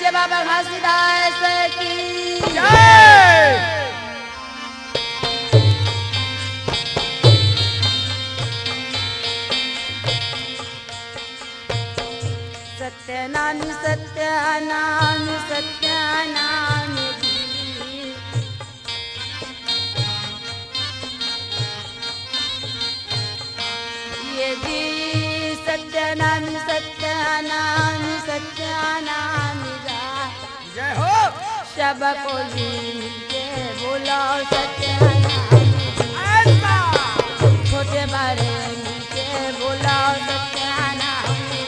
पूज्य बाबा घासीदास की जय। सत्यनामी सत्यनामी सत्यनामी ये जी सत्यनामी सत्यनामी सत्यनामी जय हो। सब को मिलके बोलो सत्यनामी ऐसा छोटे बड़े मिलके बोलो सत्यनामी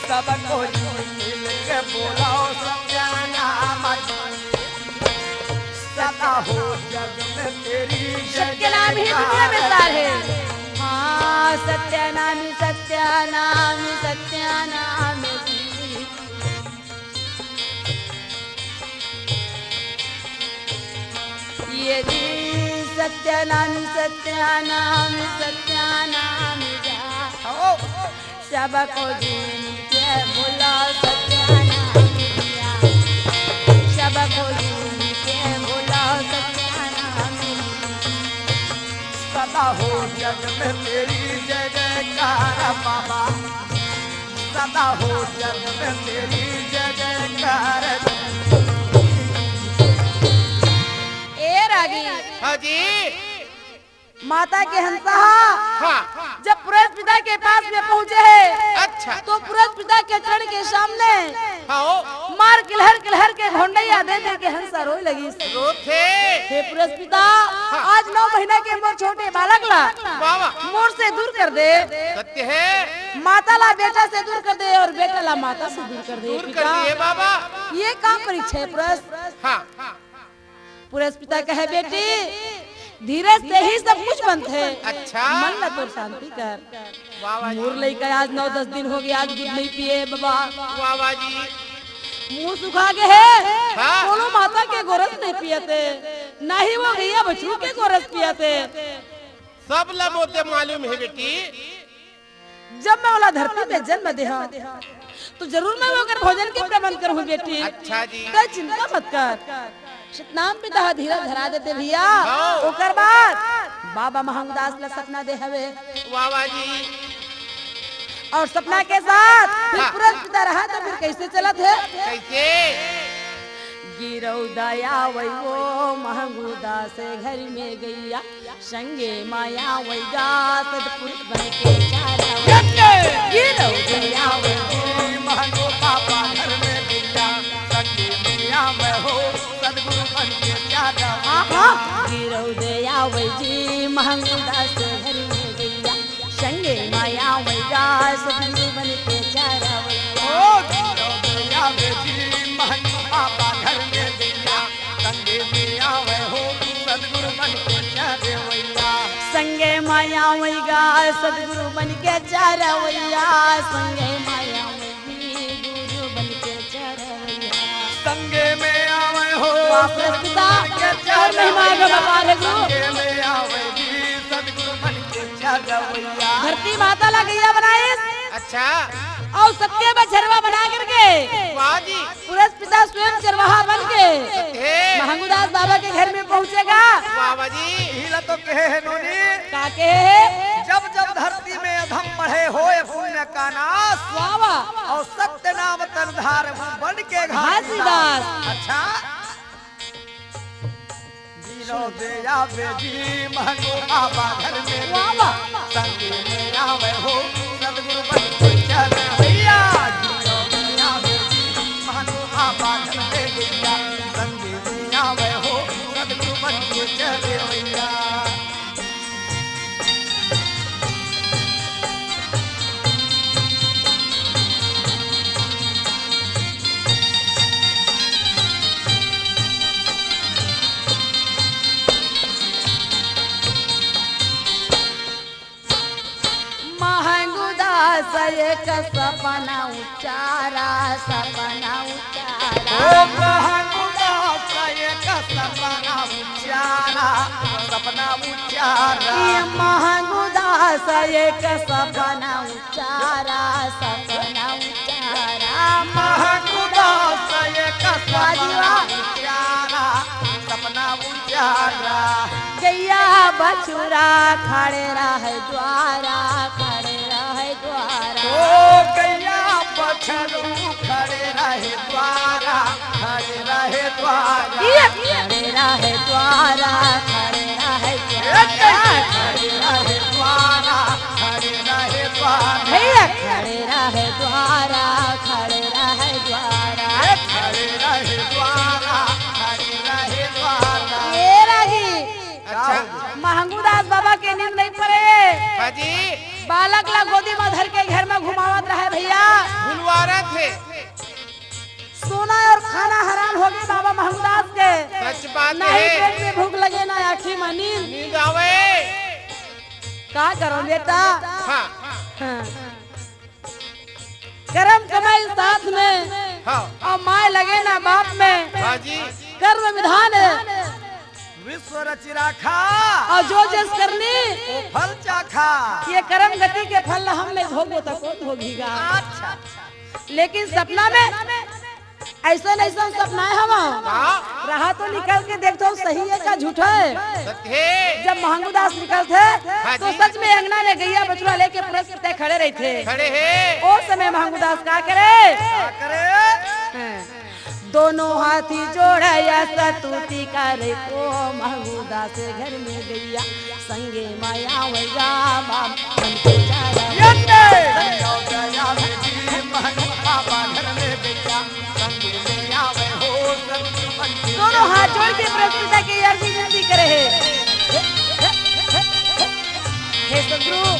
सबको मिल के बोलाओ सत्यानाम सदा हो जग में तेरी सत्य नाम ही दुनिया में सार है। हाँ सत्यनामी सत्यनामी सत्यनामी ये जी सत्यनामी सत्यनामी सत्यनामी सबको जीन के बोला सत्यनामी सबको जीन के बोला सत्यनामी सदा हो जग में तेरी जय जयकार बाबा सदा हो जग में तेरी जय जयकार। ए रागी हाँ जी। माता के हंसा हाँ। जब पुरस्कार पिता के पास में पहुँचे है अच्छा। तो पुरस्कार पिता के चरण के सामने हाँ मार किलहर के घोंडैया दे दे के हंसा रोई लगी। रोथे हे पुरस्कार पिता आज 9 महीना के मोर छोटे बालक ला बाबा मोर से दूर कर दे। सत्य है। माता ला बेटा से दूर कर दे और बेटा ला माता से दूर कर दे। दूर कर दिए बाबा। ये काम परीक्षा है पुरस्कार। हाँ पुरस्कार पिता कहे बेटी धीरज से ही सब कुछ बनते है। अच्छा। मन ला तो शांति कर। बाबा जी। मोर लइका आज 9-10 दिन हो गया आज दूध नहीं पिए बाबा बाबा जी। मुंह सुखा गए है। हाँ। कोनो माता के गोरस नहीं पियते ना ही वो गैया बछरू के गोरस पियते। सब लबोते मालूम है बेटी। जब मैं वाला धरती पे जन्म देहा तो जरूर मैं वो कर भोजन के प्रबंध करूँ बेटी। अच्छा जी। तो चिंता मत कर। सतनाम पिता धीरज धरा देते भैया। हाँ। ओकर बाद बाबा महंगदास ला सपना दे हवे बाबा जी। और सपना के साथ फिर हाँ। पुरस्कार पिता रहा तो फिर कैसे चलत है। कैसे गिरौ दया वही वो महंगूदा से घर में गैया संगे माया वैगा सदपुर बन के चारा गिरौ दया वही महंगो पापा घर में गैया संगे मिया मैं हो सदगुरु बन के चारा। गिरौ दया वही जी महंगूदा से घर में गैया संगे माया वैगा सदपुर बन के चारा ओ गिरो दया बेटी महंगो पापा घर में गैया संगे मिया मैं हो सदगुरु बन के चारे वैया। संगे माया वैगा सदगुरु बन के चारा वैया संगे माया वही गुरु बन के चारा वैया। संगे में आवे हो पिता और महिमा का बपार है गुरु। संगे में आवे जी सदगुरु बन के चारा वैया। धरती माता ला गैया बनाई अच्छा। और सत्य बछरवा बना करके वाह जी। पुरस्कार पिता स्वयं चरवाहा बन के हे महंगूदास बाबा के घर में पहुँचेगा। बाबा जी। हिला तो कहे है नोनी का के है जब जब धरती में अधम बढ़े होए पुण्य का नाश वावा और सत्य नाम तरधार बन के घासीदास। अच्छा गिरो दया बेजी महंगो बाबा घर में वावा संगे में आवे हो सदगुरु बन के चले भैया। गिरो दया बेजी महंगो बाबा घर में गैया संगे में आवे हो सदगुरु बन के चले भैया। महंगूदास एक सपना उचारा सपना उचारा ओ महंगुदास एक सपना उचारा सपना उचारा। ये महंगूदास एक सपना उचारा सपना उचारा महंगुदास बछुरा खड़े रहे द्वारा, खड़े रहे द्वारा। ओ गैया बछरू खड़े रहे द्वारा, खड़े रहे द्वारा, खड़े रहे द्वारा, खड़े रहे द्वारा, खड़े रहे द्वारा, खड़े रहे द्वारा, भैया खड़े रहे द्वारा, खड़े रहे द्वारा। खड़े रहे द्वारा, खड़े रहे द्वारा। ये रही अच्छा महंगूदास बाबा के नींद नहीं पड़े, हाँ जी बालक ला गोदी में धर के घर में घुमावत रहे भैया। भुलवारा थे, सोना और खाना हराम हो गए बाबा महंगूदास के। सच बात नहीं है। पेट में भूख लगे ना आँखी में नींद। नींद आवे। का करो बेटा, हाँ हाँ। कर्म कमाई साथ में हाँ और माय लगे ना बाप में। हाँ जी कर्म विधान है विश्व रचि राखा और जो जिस करनी ओ फल चाखा। ये कर्म गति के फल हम में भोगो तो कौन भोगीगा। अच्छा लेकिन सपना में ऐसा ऐसा सपना है हम हाँ रहा तो निकल के देखो सही है का झूठा है। सत्य है। जब महंगूदास निकलते हाँ तो जी। सच में अंगना में गैया बछड़ा लेके पूरे कितने खड़े रहे थे। खड़े हैं। उस समय महंगूदास क्या करे, क्या करे? दोनों हाथी जोड़ाया सतुति करे ओ महंगूदास से घर में गैया संगे माया वैया बाम मन के चारा। यन्ने संयो गया बेटी महनु बाबा घर में गैया संगे ले आवे हो सत्य मंदिर। दोनों हाथ जोड़ के प्रस्तुता की अर्जी विनती करे हे सदगुरु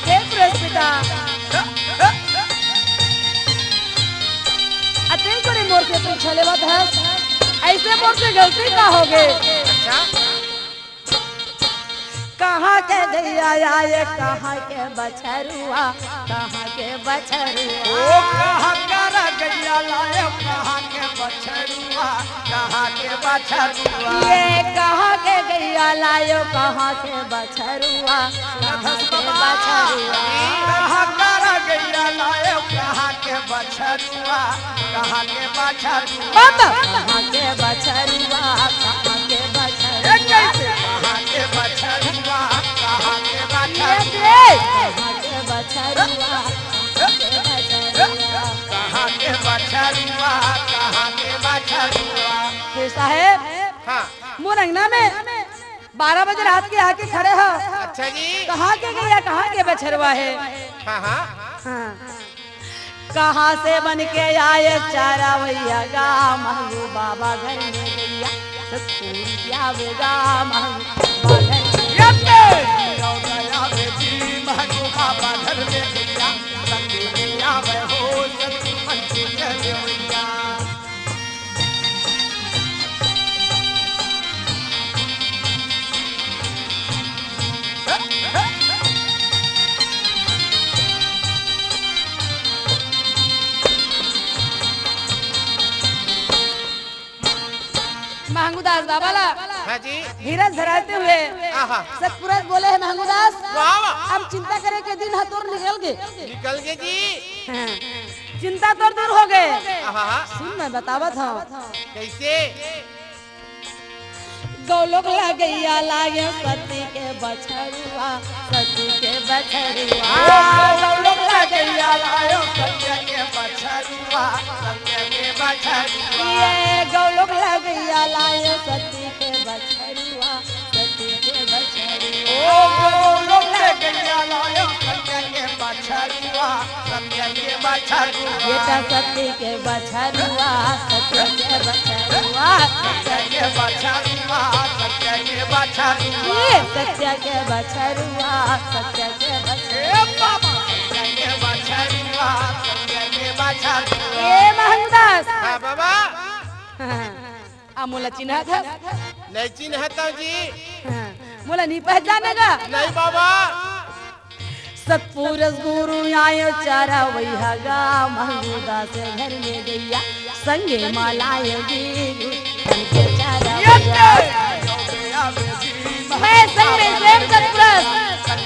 हे प्रस्तुता अते करे मोर के तुम छले बात है ऐसे मोर से गलती का हो गए। अच्छा कहाँ के गैया आए कहाँ के बछरुआ, कहाँ के बछरुआ। ओ कहाँ कर गैया लाए कहाँ के बछरुआ, कहाँ के बछरुआ। ये कहाँ के गैया लायो कहाँ के बछरुआ, कहाँ के बछरुआ। कहाँ कर गैया लाए कहाँ के बछरुआ, कहाँ के बछरुआ। बाबा कहाँ के बछरुआ, कहाँ के बछरुआ। कहाँ के बछरुआ, कहाँ के बछरुआ। कहाँ के बछरुआ, कहाँ के बछरुआ। कहाँ के बछरुआ, कहाँ के बछरुआ। फिर साहेब हाँ मोर अंगना में 12 बजे रात के आके खड़े हो। अच्छा जी कहाँ के गैया कहाँ के बछरुआ है। हाँ हाँ हाँ। कहाँ से बन के आए चारा भैया गा महंगू बाबा घर में गैया सतपुर आवेगा महंगू बाबा घर में। यन्ने संयो गया बेटी महनु बाबा घर में गैया संगे ले आवे हो सत्य मंदिर गैया। महंगूदास बाबा ला हाँ जी धीरज धराते हुए आहा सतपुरज बोले है महंगूदास वाह वाह अब चिंता करे के दिन हतोर निकल गए। निकल गए जी। हाँ। चिंता तो दूर हो गए। आहा सुन मैं बतावत हूँ कैसे गौलोक लगैया लागे सती के बछरुआ, सती के बछरुआ। गौलोक लगैया लायो सत्य के बछरुआ, सत्य के बछरुआ। ये गौलोक लगैया लागे सती के बछरुआ, सती के बछरुआ। ओ गौलोक लगैया लायो सत्य के बछरुआ, सत्य के बछरुआ। बेटा सती के बछरुआ, सत्य के बछरुआ, सत्य के बछरुआ, सत्य के बछरुआ। ये सत्य के बछरुआ, सत्य के बछरुआ। ए बाबा सत्य के बछरुआ, सत्य के बछरुआ। ये महंगदास हाँ बाबा मोला चिन्हा था नहीं चिन्हता जी। मोला नहीं पहचानेगा। नहीं बाबा सतपुरस गुरु आयो चारा वैहा गा महंगूदा से घर में गैया संगे मालाय दी बन के चारा वैया। मैं संग में सेम सतपुरस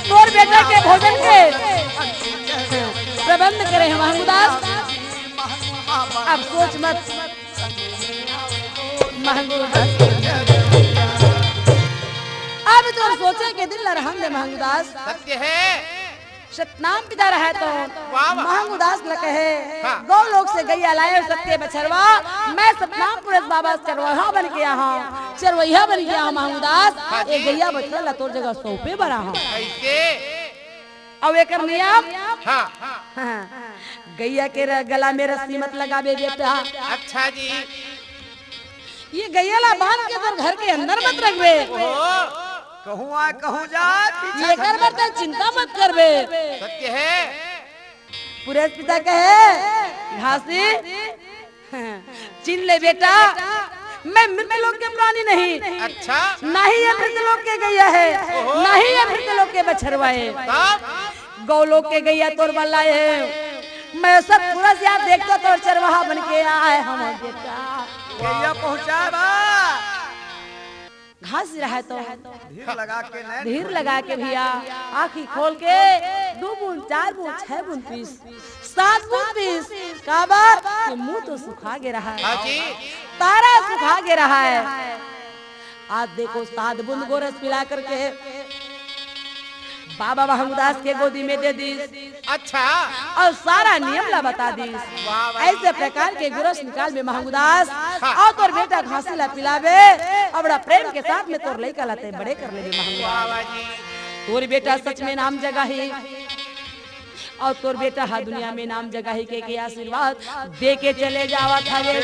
तोर बेटा के भोजन के प्रबंध करे हैं महंगूदास। अब सोच मत महंगूदास अब तो सोचे के दिल रहम दे महंग उदास सत्य है। सतनाम पिता रहे तो वाह। महंग उदास न कहे हाँ। गौ लोग से गैया लाए सत्य बछरवा मैं सतनाम पुरस बाबा चरवाहा बन के यहाँ चरवैया बन के यहाँ महंग उदास हाँ जी। एक गैया बछड़ा तोर जगह सौंपे बना हूँ ऐसे अब एक नियम हाँ हाँ, गैया के गला में रस्सी मत लगावे बेटा अच्छा जी। ये गैया ला बांध के तोर घर के अंदर मत रखबे ओहो कहूँ आ कहूँ जा पीछे ये कर बर्तन चिंता मत करबे सत्य है। पुरेश पिता कहे घासी चिन ले बेटा मैं मृत लोक के प्राणी नहीं अच्छा ना ही ये मृत लोक के गैया है ओहो। ना ही ये मृत लोक के बछरवा है तब गौ लोक के गैया तोर बल्ला है मैं सब पूरा से याद देखता तो चरवाहा बन के आए हम बेटा गैया पहुँचा बा घास रहा तो धीर लगा के नैन धीर लगा के भैया आँखी खोल के 2 बूंद 4 बूंद 6 बूंद पीस 7 बूंद पीस का बात कि मुंह तो सुखा गे रहा हाँ है जी। तारा सुखा गे रहा है आज देखो 7 बूंद गोरस पिला करके बाबा महमूदास के गोदी में दे दी अच्छा और सारा नियम ला बता दी वाह वाह। ऐसे प्रकार के गुरस निकाल में महमूदास हाँ। और तोर बेटा घासी ला पिलावे और बड़ा प्रेम के साथ में तोर लइका लाते बड़े कर ले महमूदास वाह वाह जी। तोर बेटा सच में नाम जगह ही और तोर बेटा हा दुनिया में नाम जगह ही के आशीर्वाद दे के चले जावा था वे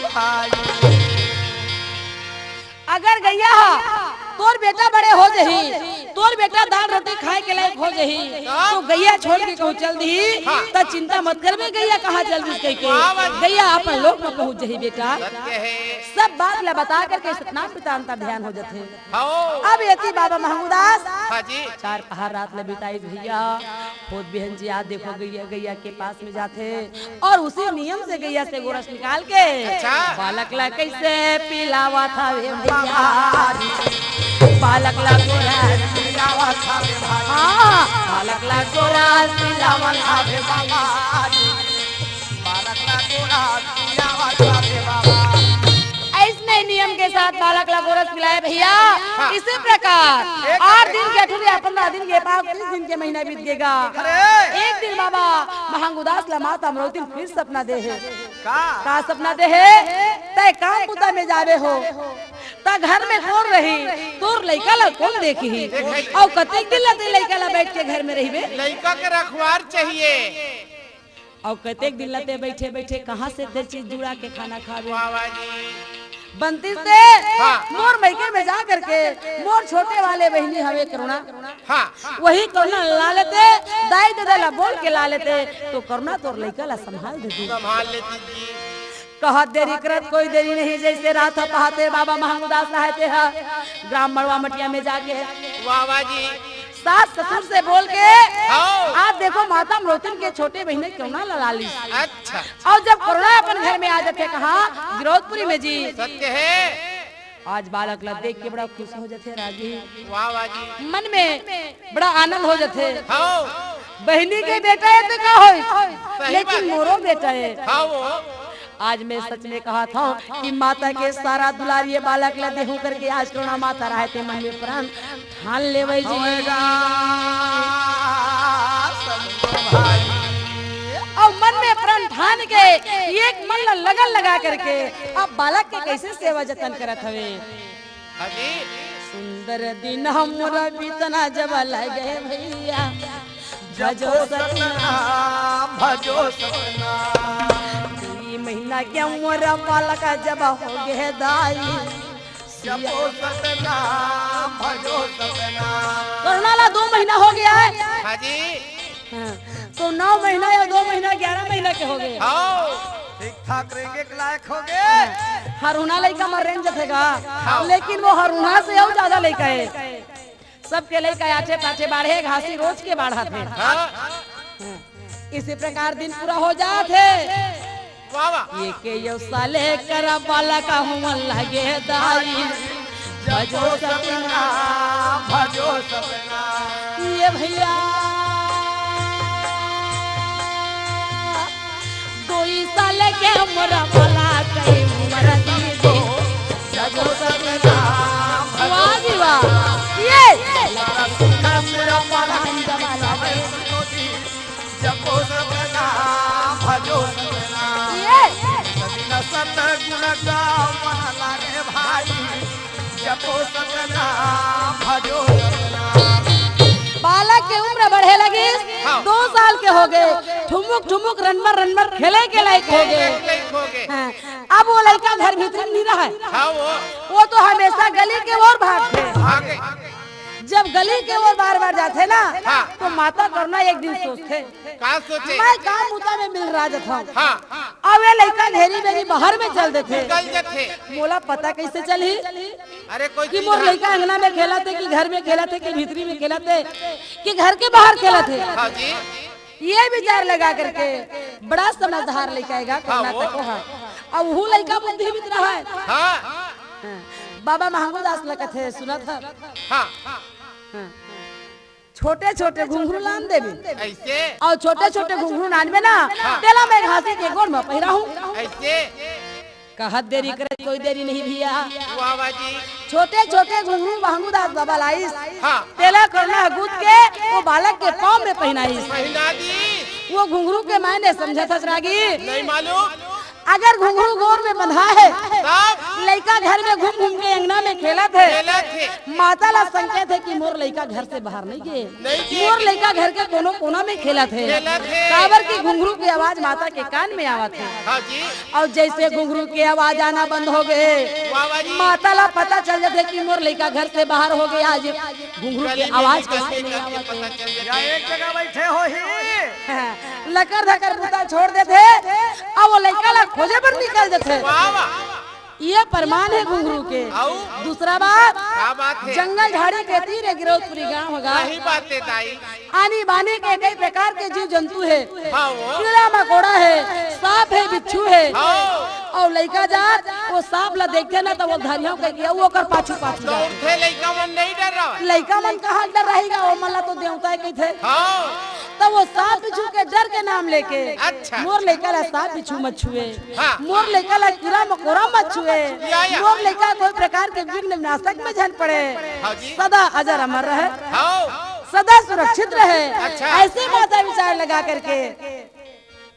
भाई अगर गैया तोर बेटा बड़े हो जही तोर बेटा दाल रोटी खाए के लायक हो जही तो गैया छोड़ के कहूँ चल दी तो चिंता मत करबे गैया कहाँ चल दी कह के गैया अपन लोक में पहुँच जही बेटा सत्य है। सब बात ला बता करके सतनाम पिता अंतर ध्यान हो जाते हाँ अब यति बाबा महमूदास हाँ जी। 4 पहाड़ रात ले बिताई भैया खुद बहन जी आज देखो गैया गैया के पास में जाते और उसी नियम से गैया से गोरस निकाल के अच्छा। बालक ला कैसे पिलावा था वे भैया बालक ला गोरस पिलावा था रे भाई हाँ बालक ला गोरस पिलावा था वे बाबा बालक ला गोरा पिलावा था रे बाबा ऐसने नियम के साथ बालक ला गोरस पिलाए भैया इसी प्रकार 8 दिन के 15 दिन के 30 दिन के महीना बीत गएगा एक दिन बाबा महंग उदास ला माता अमरोती फिर सपना दे है का सपना दे है तय काम पुता में जावे हो ता घर में कौन रही तोर लइका ला कौन देखी ही और कतेक दिन ला ते लइका ला बैठ के घर में रहीबे लड़का के रखवार चाहिए। और कतेक दिन ला ते बैठे बैठे कहां से ते चीज जुड़ा के खाना खावे वाह वाह जी। बनती से हाँ। मोर मैके में जा करके मोर छोटे वाले बहनी हवे करुणा हाँ वही करुणा ला लेते दाई दादा ला बोल के ला लेते तो करुणा तोर लइका ला संभाल देती संभाल लेती जी। कहा देरी करत कोई देरी नहीं जैसे रात पहाते बाबा महंग उदास रहते हैं ग्राम मड़वा मटिया में जाके वाह वाह जी। सास ससुर से बोल के हाँ। आप देखो माता मरोतिन के छोटे बहने क्यों ना लड़ा ली अच्छा और जब कोरोना अपन घर में आ जाते कहा गिरौदपुरी में जी सत्य है। आज बालक ला देख के बड़ा खुश हो जाते राजी वाह वाह जी। मन में बड़ा आनंद हो जाते हाँ बहनी के बेटा है तो का हो सही लेकिन बात। मोरो बेटा है हाँ वो आज मैं सच में कहा था कि माता के सारा दुलारिये बालक ला देहू करके आज कोरोना माता रहते मन में प्राण ठान ले जी होएगा सब भाई और मन में प्रण ठान के एक मन ला लगन लगा करके अब बालक के कैसे सेवा जतन करत हवे हाँ जी। सुंदर दिन हमरा बीतना जब लगे भैया भजो सपना भजो सपना 2 महीना के मोरा बालक जब हो गे दाई जपो सपना भजो सपना कोरोना ला 2 महीना हो गया है हाँ जी। हाँ, तो 9 महीना या 2 महीना 11 महीना के हो गए हाँ ठीक ठाक रहेंगे के लायक हो गए हरुणा लड़का मर रेंज जथेगा लेकिन वो हरुणा से और ज्यादा लड़का है सबके लड़का आटे पाटे बाढ़े घासी रोज के बाढ़ा थे हाँ इसी प्रकार दिन पूरा हो जाते वाह वाह। ये के यो साले कर बाला का हुआ लगे दाई भजो सपना भजो सपना ये भैया 2 साल के उम्र वाला कई उम्र दी दे भजो सपना भजो जपो सतनाम भजो रघुनाम। बालक के उम्र बढ़े लगी, हाँ। 2 साल के हो गए, ठुमुक ठुमुक रनमर खेले के लायक हो गए। हो गए। हाँ, अब वो लड़का घर भीतर नहीं रहा है, हाँ वो तो हमेशा गली के ओर भागते। आगे जब गली के ओर बार बार जाते ना, हाँ। तो माता करना एक दिन सोचते का सोचे। मैं काम मुद्दा में मिल रहा था। हाँ अब ये लड़का घेरी बेरी बाहर में चल देते। निकल जाते। मोला पता कैसे चली अरे कोई कि चीज मोर हाँ। लड़का अंगना में खेला थे कि घर में खेला थे कि भीतरी में खेला थे कि घर के बाहर खेला थे। हाँ जी ये विचार लगा करके बड़ा समझदार लड़का है कर्नाटक है। अब वो लड़का बुद्धि भी रहा है। हाँ बाबा महंगूदास लगत है, सुना था। हाँ छोटे छोटे घुंघरू लान देवी ऐसे और छोटे छोटे घुंघरू नान में ना तेला मैं घासी के गोड़ में पहिरा हूँ। ऐसे कहत देरी करे कोई देरी नहीं भैया। वाह जी। छोटे छोटे घुंघरू महंगूदास बाबा लाइस, हाँ तेला करना गुद के वो बालक के पाँव में पहनाइस। पहना दी। वो घुंघरू के मायने समझा था रागी। नहीं मालूम। अगर घुंघरू गोर में बंधा है, तब लड़का घर में घूम घूम के अंगना में खेला थे। खेला थे। माता ला संकेत है कि मोर लड़का घर से बाहर नहीं नहीं गए, गए। मोर लड़का घर के कोनो कोना में खेला थे। खेला थे। काबर की घुंघरू की आवाज माता के कान में आवत है। हाँ जी और जैसे घुंघरू की आवाज आना बंद हो गए, वाह जी। माता ला पता चल जाते कि मोर लड़का घर से बाहर हो गया। आज घुंघरू की आवाज कैसे नहीं आवत पता है। चल या जाए। एक जगह बैठे हो ही लकर धकर बुता छोड़ देते और वो लड़का ला खोजे पर निकल जाते। वाह वाह। ये प्रमाण है घुंघरू के। आऊ दूसरा बात, क्या बात है। जंगल झाड़ी के तीर गिरौदपुरी गांव होगा। सही बात है ताई। आनी बानी के कई प्रकार के जीव जंतु है, हाँ वो कीड़ा मकोड़ा है, सांप है, बिच्छू है। हाँ और लड़का जात वो सांप ला देखते ना तो वो धरियों के किया वो कर पाछू पाछू जाए। दौड़ते लड़का मन नहीं डर रहा है। लड़का मन कहाँ डर रहेगा, वो मल्ला तो देवता है कही थे। हाँ तो वो सांप बिच्छू के डर के नाम लेके अच्छा। मोर लड़का ला सांप बिच्छू मत छुए, हाँ। मोर लड़का ला कीड़ा मकोड़ा मत छुए, या। मोर लड़का कोई प्रकार के विघ्न विनाशक में झन पड़े, हाँ जी। सदा अजर अमर रहे, हाँ सदा सुरक्षित रहे। अच्छा। ऐसे माता विचार लगा करके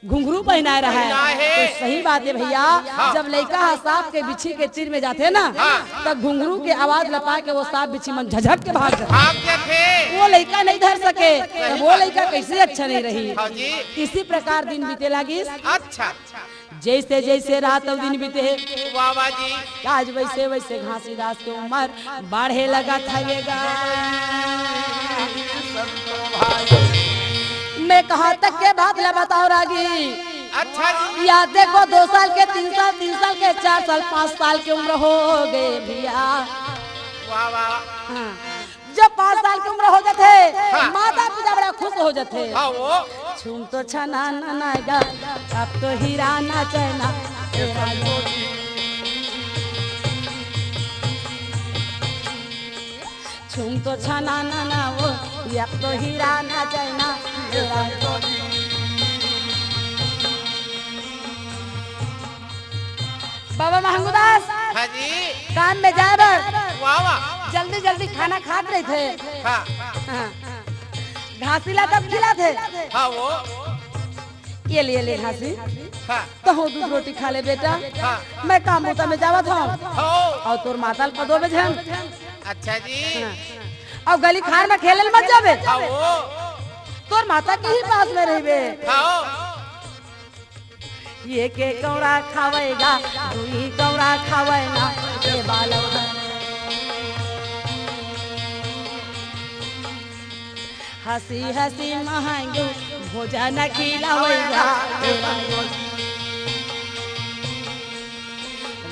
घुंघरू पहना रहा पहना है। है। तो सही बात है भैया। हाँ। जब लड़का सांप के बिच्छी के तीर में जाते ना, हाँ। तब घुंघरू की आवाज लपा के वो सांप बिच्छी मन झझक के भाग जाते। भाग गए थे। वो लड़का नहीं धर सके तो वो लड़का कैसे अच्छा नहीं रही। हाँ जी। इसी प्रकार दिन बीते लगी। अच्छा जैसे जैसे रात और दिन बीते, वाह वाह जी। आज वैसे वैसे घासीदास की उम्र बढ़े लगा थवेगा। मैं कहाँ तक के बात ला बताओ रागी। अच्छा जी। या देखो 2 साल के 3 साल 3 साल के 4 साल 5 साल की उम्र हो गए भैया। वाह वाह। हाँ। जब 5 साल की उम्र हो जाते, हाँ। माता पिता बड़ा खुश हो जाते। हाँ वो छूम तो छना नागा, अब तो हीरा ना चना तेरा जोड़ी। छूम तो छना ना वो, अब तो हीरा ना चना तेरा जोड़ी। बाबा महंगूदास हाँ जी। काम में जाए बर वाह वाह। जल्दी जल्दी खाना खाते रहे थे। हाँ हाँ। घासीला तब खिला थे। हाँ वो ये ले घासी, हाँ तो हो दूध रोटी खा ले बेटा। हाँ। मैं काम होता में जावत हूँ हो। और तोर माताल पदो में झन। अच्छा जी। और गली खार में खेलल मत जावे, हाँ वो तोर माता के ही पास में रहिबे। हाँ ये के कौड़ा खावेगा, दुई कौड़ा खावेना ये बालक। हंसी हंसी महंगू भोजन खिलावेगा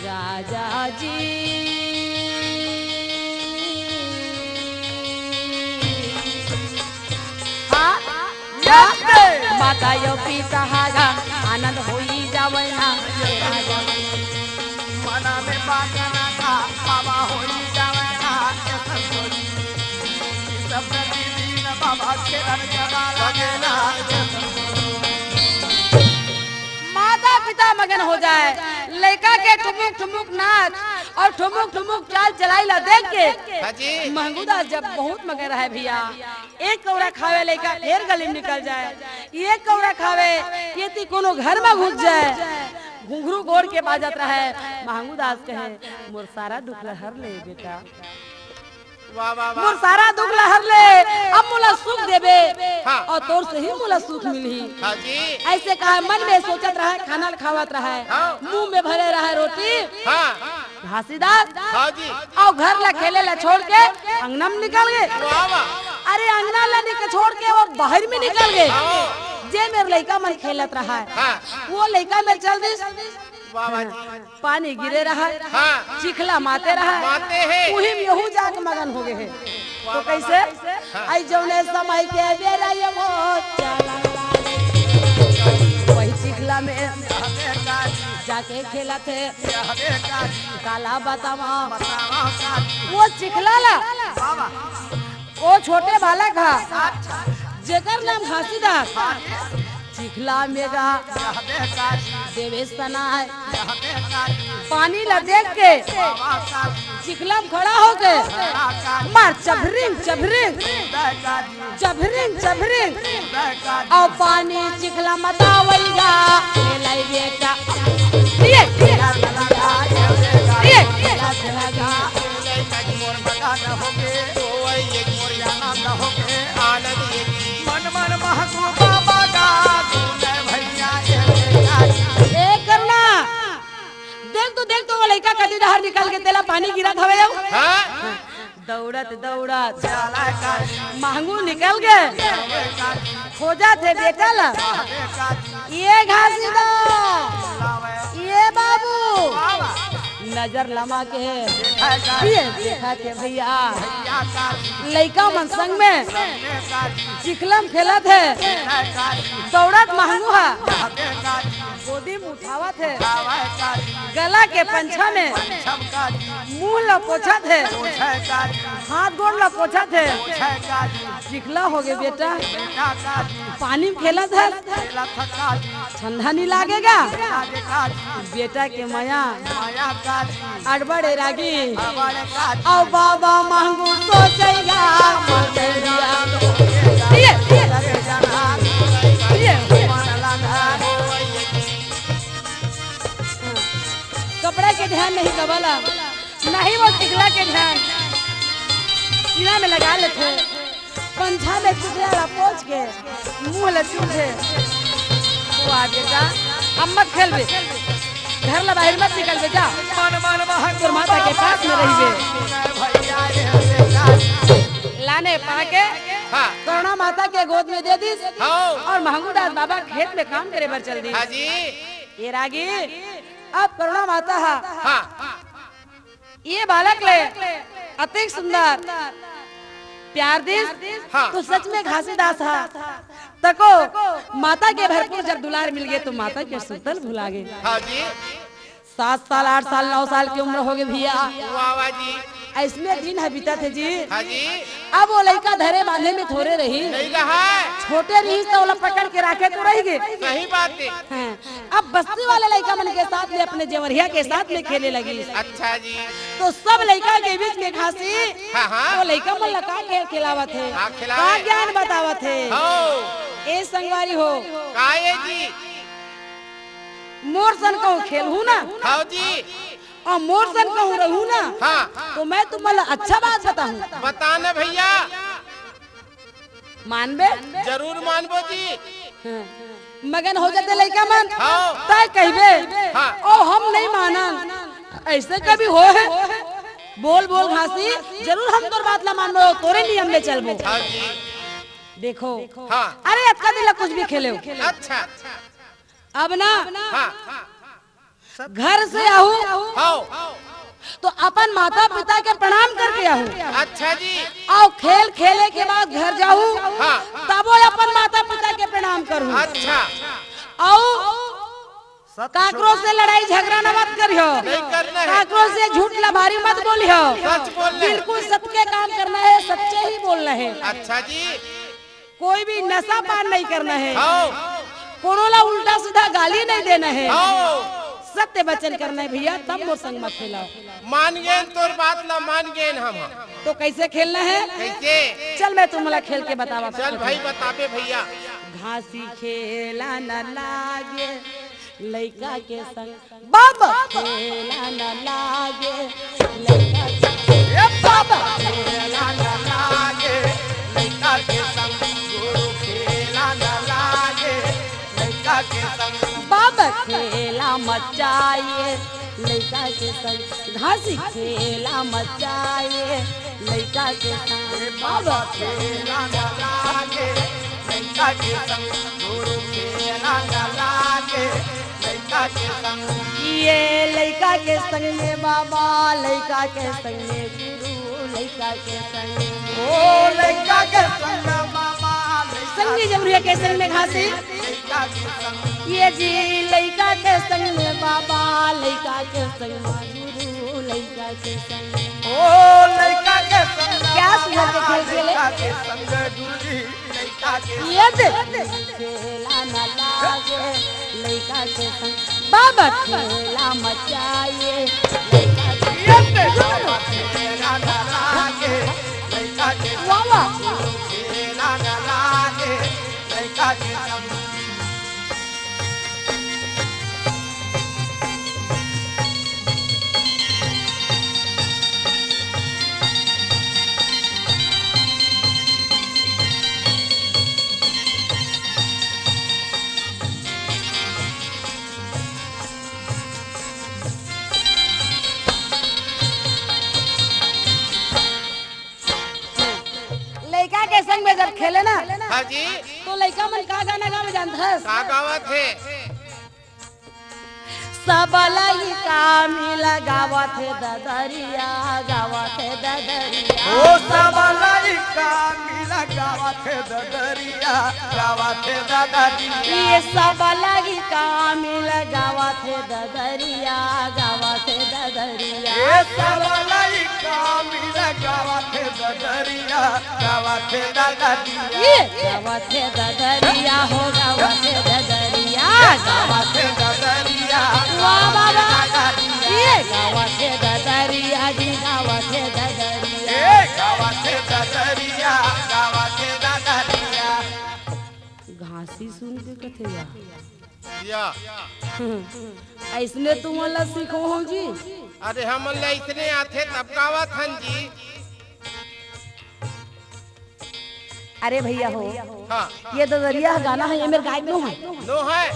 राजा जी। माता यो पिता हागा आनंद होई जावना राजा। मना में बाजना का बाबा होई जावेना के संतोषी। सब दीन बाबा के रंगवा लगेला के माता पिता मगन हो जाए, लड़का के ठुमुक ठुमुक नाच और ठुमुक ठुमुक चाल चलाई ला देख के हाँ जी। महंगूदास जब बहुत मगन रहे भैया। एक कौड़ा खावे लड़का फिर गली में निकल जाए, एक कौड़ा खावे ये ती कोनो घर में घुस जाए। घुंघरू गोड़ के बाजत रहे, महंगू दास कहे मोर सारा दुख लहर ले बेटा, वाह वाह मोर वाह। सारा दुख लहर ले, अब मोला सुख देबे हाँ। और तोर से ही मोला सुख मिलही। हाँ जी। ऐसे कहा मन में सोचत रहा, खाना खावत रहा, हाँ। मुंह में भरे रहा रोटी हाँ घासीदार, हाँ जी। और घर ला खेले ला छोड़ के अंगना में निकल गए। वाह वाह। अरे अंगना ला निकल छोड़ के और बाहर में निकल गए। हाँ। जे मेरे लड़का मन खेलत रहा है, हाँ। वो लड़का में चल दी, वाह वाह जी। पानी गिरे रहा, हाँ। चिखला माते रहा, माते हैं। वही में यहू जाके मगन हो गए हैं। तो कैसे आई जौने समय के बेरा ये वो चला वही चिखला में जाके खेला थे काला बतावा, वो चिखला ला वो छोटे बालक हा जेकर नाम घासीदास, चिखला मेगा देवेश तनाय पानी ला देख के चिखला में खड़ा हो के मार चभरिंग चभरिंग चभरिंग चभरिंग और पानी चिखला मतावैगा लाई बेटा मन मन महकू बाबा का भैया करना देख तो वो लड़का कदी दहर निकल के तेला पानी गिरत हवे हाँ। दौड़त दौड़त महंगू निकल गए, खोजा थे बेटा ला ये घासीदा ये बाबू नजर लमा के ये देखा थे भैया लड़का मन संग में चिखलम खेला थे, दौड़त महंगू है गोदी में उठावा थे, गला के पंछा में मुंह ला पोछा थे, हाथ गोड़ ला पोछा थे, चिखला हो गए बेटा पानी में खेला था ठंडा नहीं लागेगा बेटा के माया अड़बड़े रागी और बाबा महंगू सोचेगा कपड़ा के ध्यान नहीं दबाला नहीं वो चिखला के ध्यान सीना में लगा लेते, पंछा में चिखला पोछ के मुंह लचूटे बेटा अब मत खेल बे, घर ला बाहर मत निकल बे, जा तोर माता के पास में रही लाने पाके हाँ। करुणा माता के गोद में दे दी हाँ। और महंगू दास बाबा खेत में काम करे बर चल दी। हाँ जी। ये रागी अब करुणा माता हा हाँ। ये बालक ले अति सुंदर प्यार दिस हाँ। तो सच में घासीदास हा तको माता के भरपूर जब दुलार मिल गए तो माता के सुतल भुला गए। हाँ जी। 7 साल 8 साल 9 साल की उम्र हो गई भैया, वाह वाह जी। इसमें दिन है बीता थे जी। हाँ जी। अब वो लड़का धरे बांधे में थोड़े रही, नहीं रहा है। छोटे रही तो वो पकड़ के रखे तो रही गए। सही बात है। हाँ, अब बस्ती वाले लड़का मन के साथ में अपने जेवरिया के साथ में खेले लगी। अच्छा जी। तो सब लड़का के बीच में घासी हाँ हाँ। तो लड़का मन लगा खेल खिलावत है, हाँ, का खिलावे। ज्ञान बतावत है। हो ए संगवारी हो काये जी। मोर सन कहूँ खेलू ना हाँ जी। और मोर सन कहूँ रहू ना हाँ। तो मैं तुम्हारा अच्छा बात बताऊँ बताना भैया। मानबे जरूर मानबो जी। हाँ, मगन हो जाते लड़का मन हाँ। तय कहबे हाँ। ओ हम नहीं मानन, ऐसे कभी हो है बोल बोल घासी जरूर हम तोर बात ला मानबो, तोरे नियम में चलबो। हाँ जी। देखो हाँ। अरे अक्का दिला कुछ भी खेले अच्छा। अब ना हाँ। घर से आहू हाँ। तो अपन माता पिता के प्रणाम करके आहू, अच्छा जी। और खेल खेले के बाद घर जाऊँ हाँ। तब वो अपन माता पिता के प्रणाम करूँ। अच्छा। और काकरो से लड़ाई झगड़ा न मत करियो, नहीं करना है। काकरो से झूठ लभारी मत बोलियो, सच बोलना है। बिल्कुल सबके काम करना है, सच्चे ही बोलना है। अच्छा जी। कोई भी नशा पान नहीं करना है, हाँ। कोरोला उल्टा सीधा गाली नहीं देना है, हाँ। सत्य वचन करना है भैया, तब मोर संग मत खेलाओ। मान गए तोर बात ला मान गए हम। तो कैसे खेलना है कैसे? चल मैं तुम्हारा खेल के बतावा। चल भाई बताबे भैया। घासी खेला न लागे लड़का के संग बाबा खेला न लागे लड़का के बाबा खेला न लागे लड़का के संग गुरु खेला न लागे लड़का के संग बाबा खेला मचाए लड़का के संग घासी खेला मचाए लड़का के संग बाबा खेला न लागे लड़का के संग गुरु खेला न लागे लड़का के संग ये लड़का के संग में बाबा लड़का के संग में गुरु लड़का के संग में ओ लड़का के संग बाबा संगी जबरिया के संग में घासी लड़का के संग ये जी लड़का के संग में बाबा लड़का के संग में गुरु लड़का के संग में ओ लड़का के संग क्या सुबह के खेल खेले लड़का के संग गुरुजी लड़का के ये दे खेला न लागे लड़का के संग बाबा खेला मचाए लड़का के बाबा खेला न लागे लड़का के वाह वाह खेला न लागे लड़का के संग लड़का के संग में जब खेले ना हाँ जी तो लड़का मन का गाना गावे जानता है का गावत है सब लड़का मिला गावत है ददरिया गावत है ददरिया ओ सब लड़का मिला गावत है ददरिया गावत है ददरिया ये सब लड़का मिला गावत है ददरिया गावत है ददरिया ये सब लड़का मिला गावत है ददरिया गावत है ददरिया ये गावत है ददरिया हो गावत है ददरिया गावत है ददरिया वाह बाबा ये गावत है ददरिया जी गावत है ददरिया ए गावत है ददरिया गावत है ददरिया घासी सुन के कथे या ऐसने तुम वाला सीखो हो जी अरे हम इतने आते तब गावत हन जी अरे भैया हो हाँ ये ददरिया गाना है ये मेरे गायक नो है नो है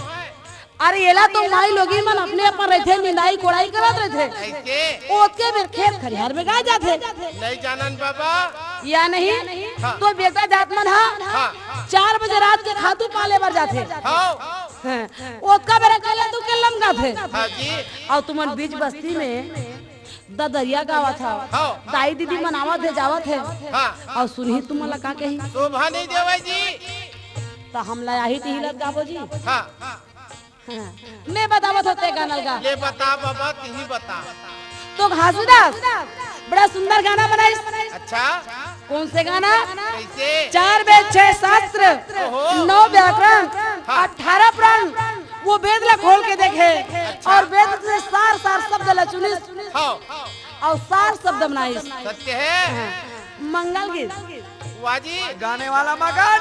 अरे येला तो माई लोगी मन अपने अपन रहते निंदाई कोड़ाई करत रहते ऐसे ओतके बेर खेत खरियार में गाय जाते नहीं जानन बाबा या नहीं हाँ। तो बेटा जात मन हा हाँ 4 बजे रात के खातू पाले बर जाते हाँ ओतका बेरा कहला तू के लम गाथे हाँ जी और तुमन बीच बस्ती में ददरिया गावा था हाँ दाई दीदी मनावत है जावत है हाँ और सुनही तुम ला का कही शोभा नहीं देवे जी तो हम ला यही तिहिलत गाबो जी हाँ मैं बतावत होते गानल गा ले बता बाबा तू ही बता तो घासीदास बड़ा सुंदर गाना बनाई अच्छा कौन से गाना कैसे 4 वेद 6 शास्त्र ओहो। 9 व्याकरण हाँ। 18 प्राण वो वेद ला खोल के देखे और वेद से सार शब्द ला चुनी हाँ और सार शब्द बनाई सत्य है मंगल गीत वाजी गाने वाला मगन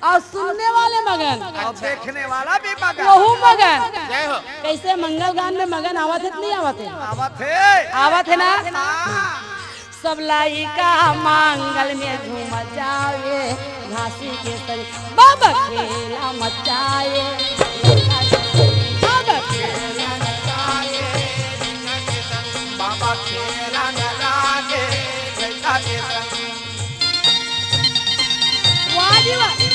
और सुनने वाले मगन और देखने वाला भी मगन वहू मगन जय हो कैसे मंगल गान में मगन आवत है कि नहीं आवत है आवत है आवत है ना सब लाइका मंगल में झूम जावे घासी के संग बाबा खेला मचाए बाबा खेला बाबा खेला न लागे लड़का के संग वाह जी वाह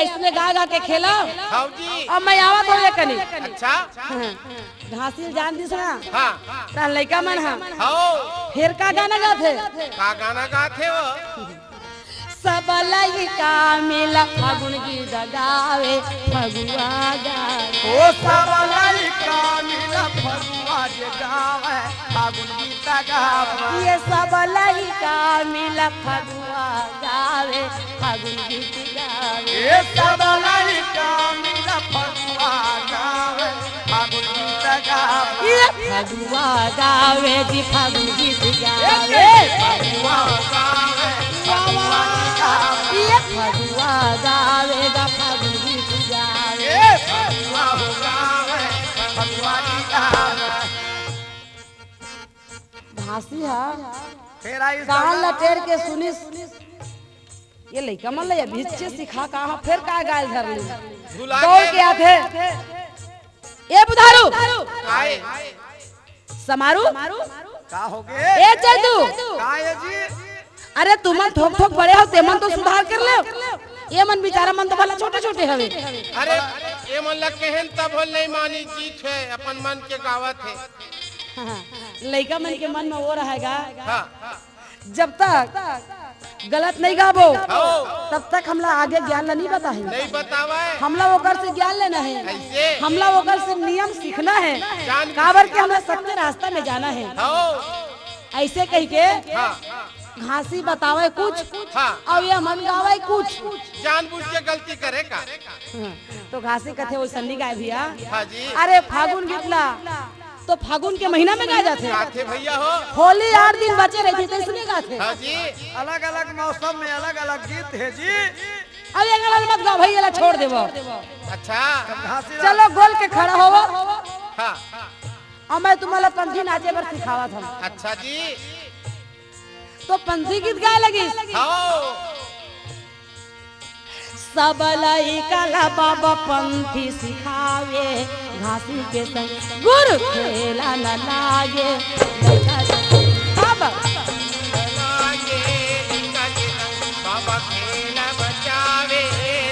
ऐसने गा गा के खेला हाँ जी अब मैं आवत हो कनी अच्छा घासी जान दिस ना हाँ ता लइका मन हम हाँ फिर का गाना गाथे का गाना गाते हो सब लइका मिला फागुन गीत गावे फगुआ गावे ओ सब लइका मिला फगुआ जे गावे फागुन गीत गावे ये सब लइका मिला फगुआ गावे फागुन गीत गावे ये सब लइका मिला फगुआ गावे फागुन गीत गावे ये फगुआ गावे जी फागुन गीत गावे फगुआ गावे फगुआ गावे ये फगुआ गावेगा फागुन गीत गावे ये फगुआ गावे फगुआ गावे घासी है फिर आई कान लटेर के सुनिस ये लइका मन ले बीचे सिखा कहा फिर का गाल धर ली भुला दौड़ गए। के आथे ए बुधारू आए समारू का हो गए ए चंदू का ये जी अरे तुमन ठोक ठोक बड़े हो तेमन तो सुधार कर ले ये मन बेचारा मन तो भला छोटे छोटे हवे अरे ये मन लग कहन तब होल नहीं मानी चीज है अपन मन के गावत है। लइका मन के मन में वो रहेगा हाँ जब तक गलत नहीं गाबो हाँ तब तक हमला आगे ज्ञान नहीं बताही नहीं बतावा है। हमला ओकर से ज्ञान लेना है ऐसे हमला ओकर से नियम सीखना है जान काबर के हमरा सत्य रास्ता में जाना है हाँ ऐसे कह के हाँ घासी बतावे कुछ हाँ और ये मन गावे कुछ जानबूझ के गलती करेगा। तो घासी कथे वो सन्नी गाय भैया हाँ जी अरे फागुन गीतला तो फागुन के महीना में गा जाते गाथे भैया हो। होली 8 दिन बचे रहते तो इसलिए गाते हाँ जी अलग अलग मौसम में अलग अलग गीत है जी अब ये गलत मत गाओ भैया छोड़ देबो अच्छा घासी चलो गोल के खड़ा होवो हाँ और मैं तुम्हारा पंथी नाचे पर सिखावा था अच्छा जी तो पंथी गीत गाए लगी हाँ सब लइका बाबा पंथी सिखावे घासी के संग गुरु खेला न लागे बाबा लागे लइका के संग बाबा खेला बचावे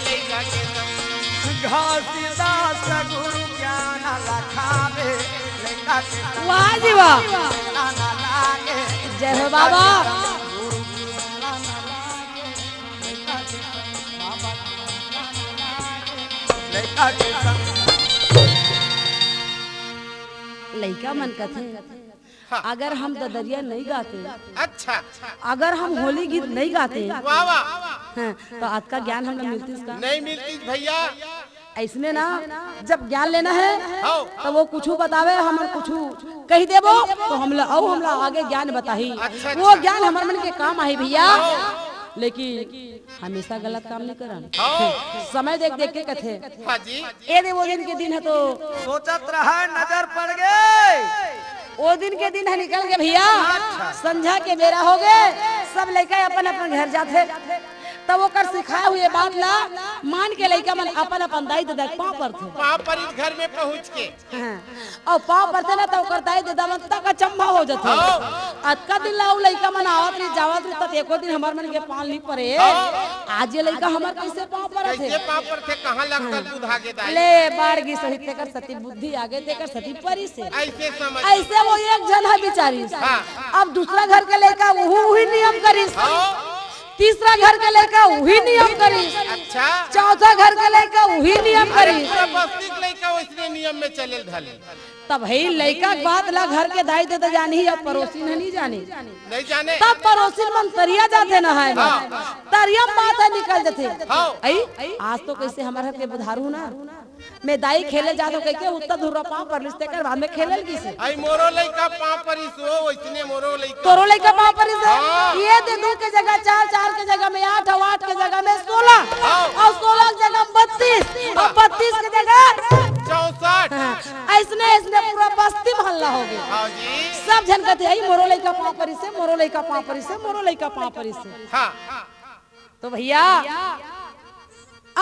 लइका के संग घासीदास गुरु ज्ञान लखावे लइका के वाह जी वाह ज्ञान लागे जय हो बाबा लइका के संग लइका मन कथे अगर हम ददरिया नहीं गाते अच्छा अगर हम होली गीत नहीं गाते वाह वाह हैं, तो आज का ज्ञान हमने मिलती इसका नहीं मिलती भैया। ऐसने ना जब ज्ञान लेना है हाँ तो वो कुछ बतावे हम कुछ कही देबो तो हमला आगे ज्ञान बताही अच्छा, वो ज्ञान हमारे मन के काम आई भैया लेकिन हमेशा गलत काम नहीं करन हाँ समय देख देख के कथे हाँ जी ए दे वो दिन के दिन है तो सोचत रहा नजर पड़ गए वो दिन के दिन है निकल के भैया संध्या के बेरा हो गए सब लड़का अपन अपन घर जाते तब वो कर सिखाए हुए बात ला मान के लड़का मन अपन अपन दाई दे पाँव पर थे वहाँ पर इस घर में पहुँच के और पाँव पर थे ना तो ओकर दाई दे दामन तक अचंभा हो जाते अतका दिन लाऊ लड़का मन आवत रही जावत रही तब एको दिन हमार मन के पाँव नहीं पड़े आज ये लड़का हमार कैसे पाँव पर थे कैसे पाँव पर थे कहाँ लगकर दूध आगे दाई ले बारगी सहित तेकर सती बुद्धि आगे तेकर सती परी से ऐसे समझ ऐसे वो एक जन है बिचारी हाँ। अब दूसरा घर के लड़का वही नियम करिस हाँ तीसरा घर के लड़का वही नियम करिस अच्छा चौथा घर के लड़का वही नियम करिस पूरा बस्ती के लइका वैसने नियम में चले धले तब है लड़का के बात ला घर के दाई दे जानी ही अब पड़ोसी नहीं जानी नहीं जाने तब पड़ोसी मन तरिया जाते न है तरिया बात है निकल जाते हाँ। आई आज तो कैसे हमारे के बुधारू ना मैं दाई खेले जातो कह के उत्तर धुरा पाँव पर लिस्ते कर बाद में खेलल किसे आई मोरो लइका पाँव पर सो वैसने मोरो लइका तोरो लइका पाँव पर से हाँ। ये दे 2 के जगह 4, 4 के जगह में 8 और 8 के जगह में 16 हाँ। और 16 के जगह 32 और 32 के जगह 64 ऐसने ऐसने पूरा बस्ती मोहल्ला हो गया हाँ जी सब जन कहते हैं मोरो लइका पाँव पर से मोरो लइका पाँव पर से मोरो लइका पाँव पर से हाँ तो भैया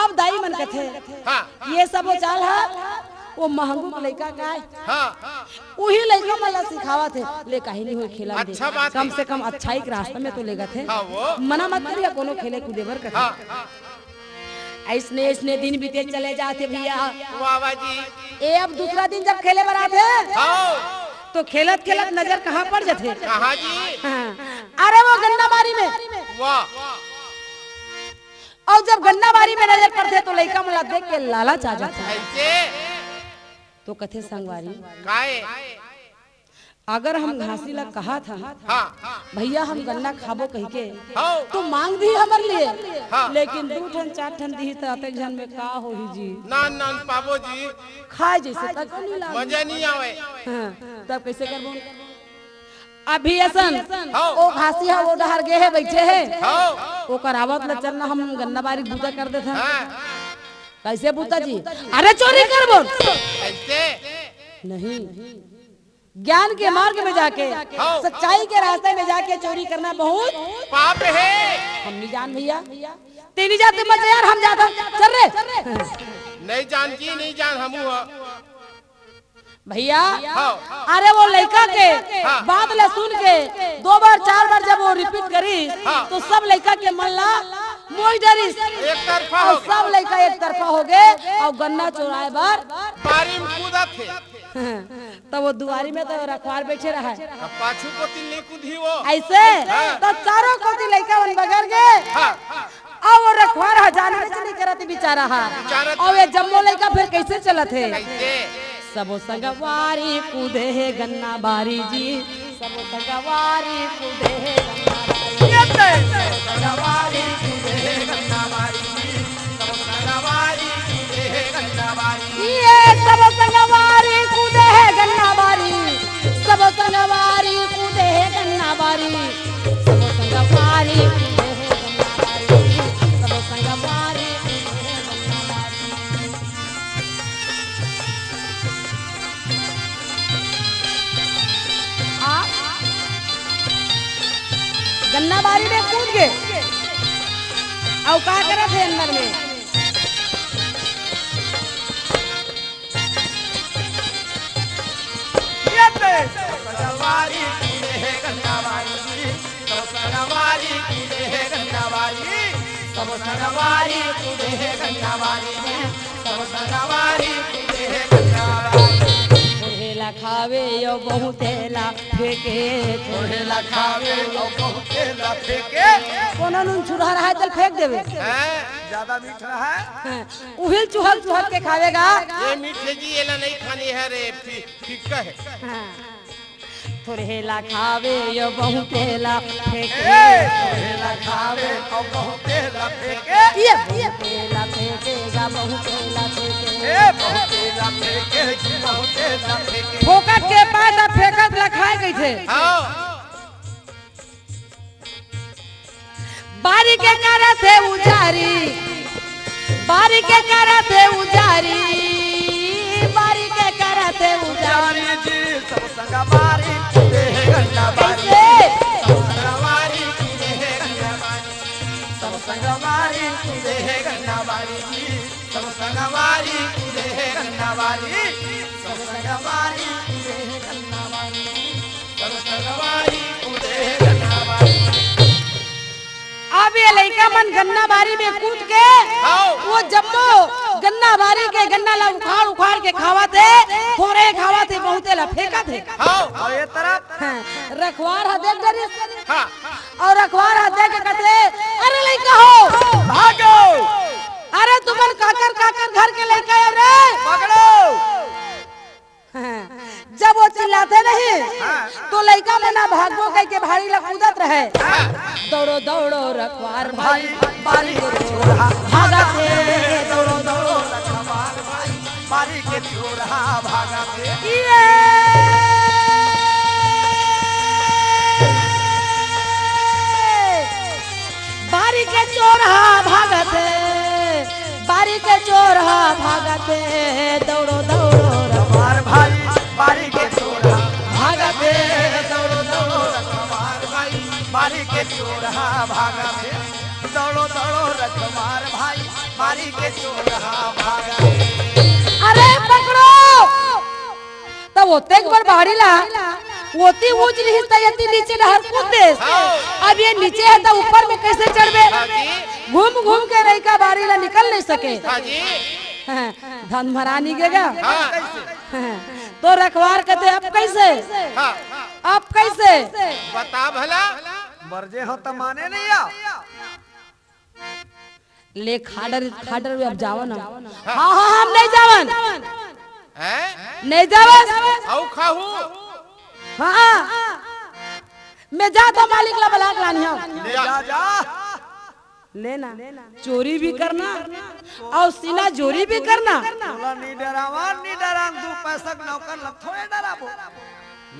अब दाई मन कथे हाँ ये सब वो चाल है वो महंगू लड़का का है हाँ वही लड़का मला सिखावा थे ले कहीं नहीं हो खेला दे अच्छा बात कम है। से कम अच्छाई के रास्ते में तो ले गए थे हाँ वो मना मत करिए कोनो खेले कूदे भर कर हाँ ऐसने ऐसने दिन बीते चले जाते भैया वाह जी ए अब दूसरा दिन जब खेले बर आते हाँ तो खेलत खेलत नजर कहाँ पड़ जाते कहाँ जी हाँ। अरे वो गन्ना बारी में वाह और जब गन्ना बारी में नजर पड़ते तो लड़का मला देख के लालच आ जाता ऐसे तो कथे संगवारी काए अगर हम घासी ला कहा था हाँ भैया हम गन्ना खाबो कह के हाँ तो मांग दी हमर लिए हाँ। लेकिन 2 ठन 4 ठन दी तो अतक जन में का होही जी नान नान पाबो जी खाए जैसे तक नहीं लागे मजा नहीं आवे हाँ, तब कैसे करबो अभी असन हाँ। ओ घासी है वो डहर गे है बैठे है हाँ ओ करावत ल चलना हम गन्ना बारी बूता कर देता हाँ कैसे बूता जी अरे चोरी करबो ऐसे नहीं ज्ञान के मार्ग में जाके हाँ। सच्चाई के रास्ते में जाके चोरी करना बहुत पाप है हम नहीं जान भैया तेरी जाते मत यार हम जाता चल रे नहीं जान की नहीं जान हमू हो भैया हाँ। अरे वो लड़का के हाँ। बात ले सुन के 2 बार 4 बार जब वो रिपीट करी हाँ। तो सब लड़का के मन ला मोह डरिस एक तरफा और हो गया सब लड़का एक तरफा हो गए और गन्ना चुराए बार बारी में कूदा थे तब वो दुआरी में तो रखवार बैठे रहा अब पाछू को तिल्ली कूदी वो ऐसे तो चारों को लड़का बन बगर गए हाँ और वो रखवार हजार में चली करती बेचारा बेचारा और ये जम्मो लड़का फिर कैसे चलत है कैसे सबो संगवारी कूदे है गन्ना बारी जी सबो संगवारी कूदे है गन्ना बारी ये सबो संगवारी कूदे है गन्ना बारी सबो संगवारी कूदे है गन्ना बारी सबो संगवारी कूदे है गन्ना बारी सबो संगवारी कूदे है गन्ना बारी गन्ना बारी में कूद गए और का करत है अंदर में थोड़ेला खावे यो बहुतेला फेंके थोड़ेला खावे यो बहुतेला फेंके कोनो नुन छुरा रहा है चल फेंक देवे ज्यादा मीठ रहा है उहिल चुहल चुहल के खावेगा ये मीठे जी ये नहीं खानी है रे फीका है थोड़ेला खावे यो बहुतेला फेंके थोड़ेला खावे और बहुतेला फेंके ये बहुतेला फेंकेगा बहुतेला फेंके बहुतेला फेंके बहुतेला फेंके फोकट के पास फेंकत लखाए गई थे हाँ बारी के कारा थे उजारी बारी के कारा थे उजारी बारी के कारा थे उजारी जी सब संगवारी कूदे है गन्ना बारी सब संगवारी कूदे है गन्ना बारी सब संगवारी कूदे है गन्ना बारी जी सब संगवारी कूदे है गन्ना बारी सब संगवारी कूदे है गन्ना बारी सब संगवारी कूदे है गन्ना बारी अब ये लड़का मन गन्ना बारी में कूद के वो जम्मो गन्ना बारी के गन्ना ला उखाड़ उखाड़ के खावा थे थोड़े खावा थे बहुते ला फेंका थे और ये तरफ रखवार हा देख डरी हाँ और रखवार हा देख के कहते अरे लड़का हो भागो अरे तुमन काकर काकर घर के लड़का है रे पकड़ो जब वो चिल्लाते नहीं तो लड़का में ना भागो कह के भारी ला कूदत रहे दौड़ो दौड़ो रखवार भाई बारी के छोरा भागा थे दौड़ो दौड़ो रखवार भाई बारी के छोरा भागा थे ये बारी के चोर भागत बारी के चोर भागत दौड़ो दौड़ो रखवार भाई बारी के छोरा भागत दौड़ो दौड़ो रखवार भाई बारी के छोरा भागा थे दौड़ो दौड़ो रखवार भाई बारी के छोरा भागा थे अरे पकड़ो तब होते एक बार बाहरी ला वोती ऊंच नहीं तयती नीचे नहर कूदे अब ये नीचे है तो ऊपर में कैसे चढ़बे घूम घूम के रही का बारी ला निकल नहीं सके हाँ जी धन भरा नहीं गेगा हाँ तो रखवार कहते अब कैसे हाँ अब कैसे बता भला मर्जे हो तो माने नहीं आओ ले खाडर खाडर अब जाओ ना। हाँ हाँ हम नहीं जावन हैं नहीं जावन औ खाहू हाँ मैं जाता मालिक ला बलाक लानी हो ले जा जा लेना चोरी भी करना और सीना जोरी भी करना। बोला नहीं डरा दू पैसा के नौकर लग थोड़े डराबो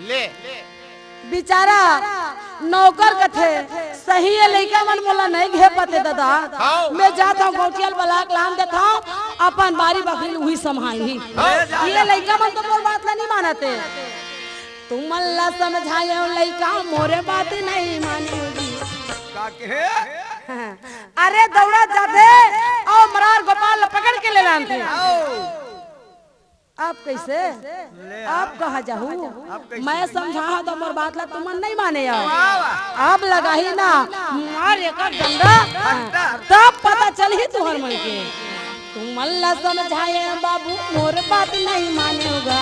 ले बेचारा नौकर कथे सही है लइका मन मोला नहीं घे पाते दादा। मैं जाता हूँ गोटियल बलाक लान देता हूँ अपन बारी बकरी वही संभाली। ये लइका मन तो मोर बात नहीं मानते। तुम अल्लाह समझाए लइका मोरे बात नहीं मानेगी। का के अरे दौड़ा जाते और मरार गोपाल पकड़ के ले लानते। आप कैसे आप कहा जाहू मैं समझा तो मोर बात ला तुम नहीं माने यार। आप लगा ही ना मार एक डंडा तब पता चल ही तुहर मन के। तुम अल्लाह समझाए बाबू मोर बात नहीं मानेगा।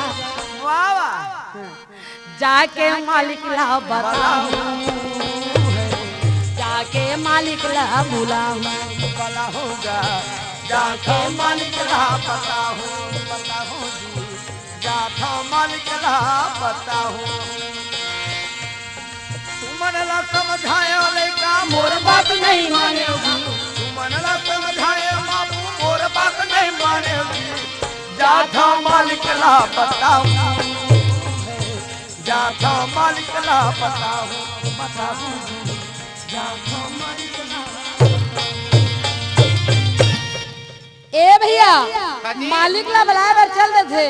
जाके मालिक ला बताऊं जाके मालिक ला बुलाऊं भला होगा जाके मालिक ला बताऊं जी जाथा मालिक ला बताऊं। तुमन ला समझाए लइका मोर बात नहीं मानेगी। तुमन ला समझाए बाबू मोर बात नहीं मानेगी। जाथा मालिक ला बताऊं जाथा मालिक ला बताऊं जाथा मालिक ला। ए भैया मालिक ला बुलाए बर चल दे थे।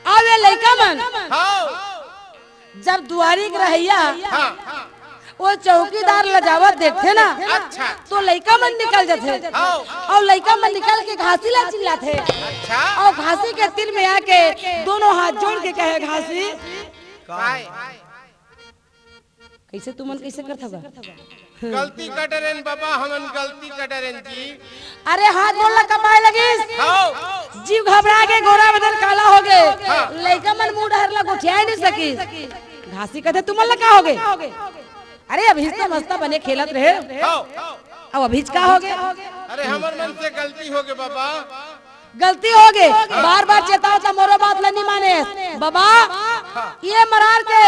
अब ये लइका मन जब दुआरी के रहिया वो चौकीदार लजावत देखते ना अच्छा तो लइका मन निकल जाते और लइका मन निकल के घासी ला चिल्लाते। अच्छा और घासी के तीर में आके दोनों हाथ जोड़ के कहे घासी काय कैसे तुमन कैसे करता बा गलती कटरेन बाबा हमन गलती कटरेन जी। अरे हाथ बोलना कमाए लगिस जीव घबरा के गोरा बदन काला हो गए। लइका मन मुंह डहरला गोठिया नहीं सकी। घासी कहते तुमन ला का हो गए। अरे अभी तो मस्ता बने खेलत रहे अब अभी का हो गए। अरे हमर मन से गलती हो गए बाबा गलती हो गई बार बार चेताओ तो मोरो बात नहीं माने बाबा। ये मरार के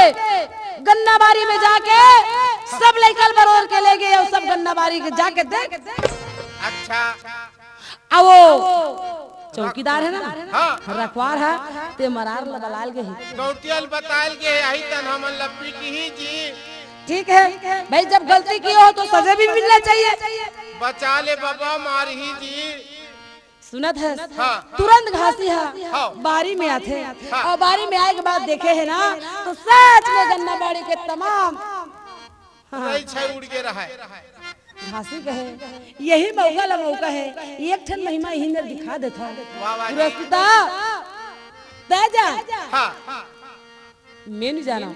गन्ना बारी में जाके सब लेकर बरोर के ले गए और सब गन्ना बारी के जाके देख। अच्छा अब वो चौकीदार है ना हाँ रखवार है ते मरार बलाल के गौटियल बताल के यही तन हमन लपीटी ही जी। ठीक है भाई जब गलती की हो तो सजा भी मिलना चाहिए। बचा ले बाबा मार ही जी। सुनत है हाँ। तुरंत घासी है हाँ। बारी में आते और बारी में आए के बाद देखे है ना तो सच में गन्ना बाड़ी के तमाम नहीं छै उड़ के रहा घासी कहे यही मौका ला मौका है एक ठन महिमा यही ने दिखा देता पुरस्ता तेजा हाँ मैं नहीं जाना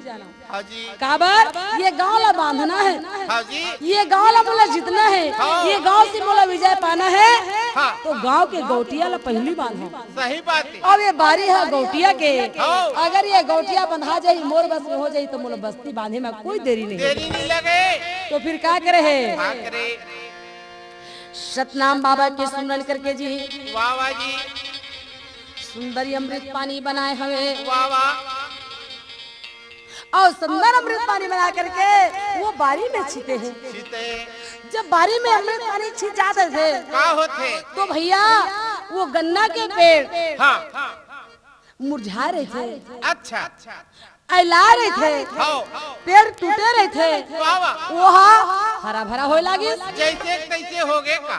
हाँ जी काबर ये गांव ला बांधना है। हाँ जी ये गांव ला मोला जीतना है। ये गांव से मोला विजय पाना है। हाँ। तो गांव के गौटिया ला पहली बांधो। सही बात है। अब ये बारी है गौटिया के अगर ये गौटिया बंधा जाये मोर बस में हो जाये तो मोला बस्ती बांधे में कोई देरी नहीं लगे तो फिर क्या करे है सतनाम बाबा के सुमरन करके जी वाह वाह जी सुंदरी अमृत पानी बनाए हवे वाह वाह और सुंदर अमृत पानी बना करके वो बारी में छीते हैं। जब बारी में अमृत पानी छीट जाते थे क्या होते तो भैया वो गन्ना के पेड़ हाँ मुरझा रहे थे। अच्छा अला रहे थे पेड़ टूटे रहे थे वो हरा भरा हो लगी जैसे तैसे हो गए का।